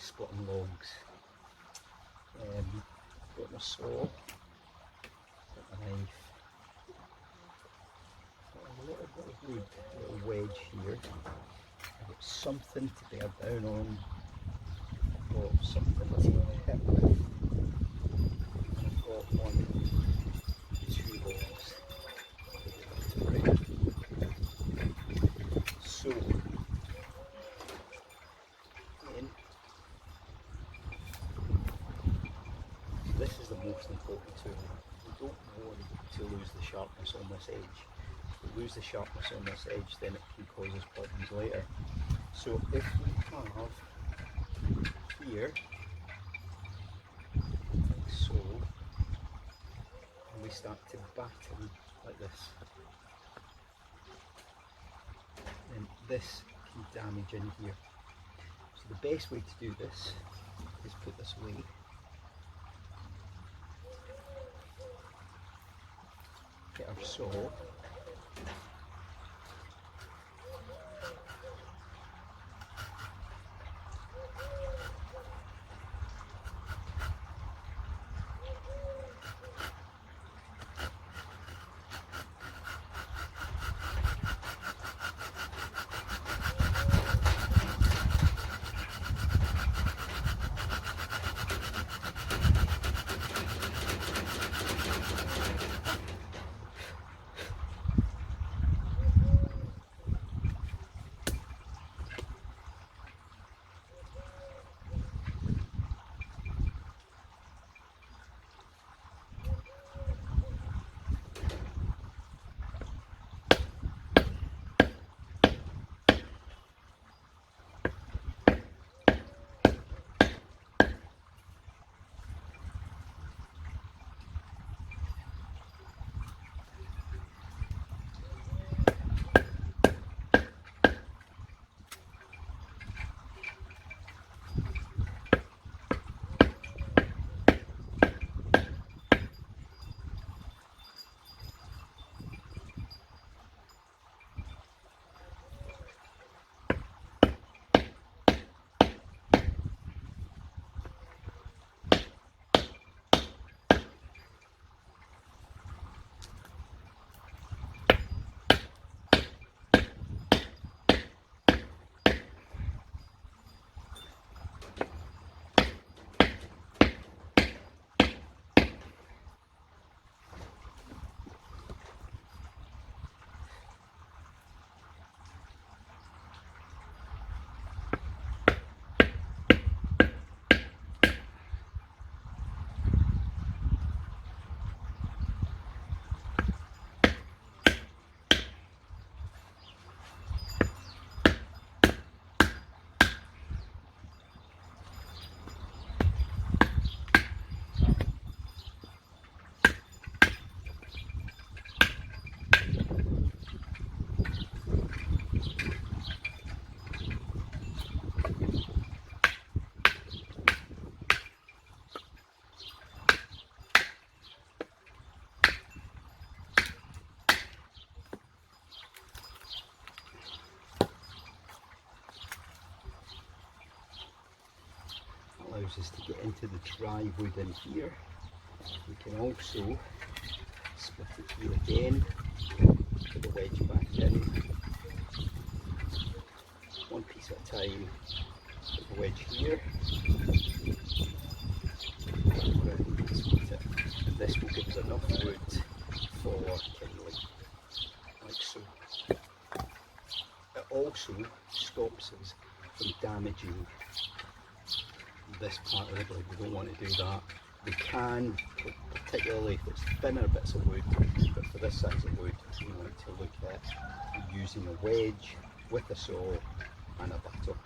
splitting logs. Got my saw, got my knife, got a little bit of wood, a little wedge here. I've got something to bear down on, I've got something to hit with, and I've got 1, 2 logs. So, again, this is the most important tool. We don't want to lose the sharpness on this edge. If we lose the sharpness on this edge, then it can cause us problems later. So if we have here, like so, and we start to batten like this, then this can damage in here. So the best way to do this is put this away. Get our saw. Allows us to get into the dry wood in here. We can also split it here again, put the wedge back in, one piece at a time, put the wedge here, split it, and this will give us enough wood for kindling, like so. It also stops us from damaging this part of the blade. We don't want to do that. We can, particularly if it's thinner bits of wood, but for this size of wood we want to look at using a wedge with a saw and a battle.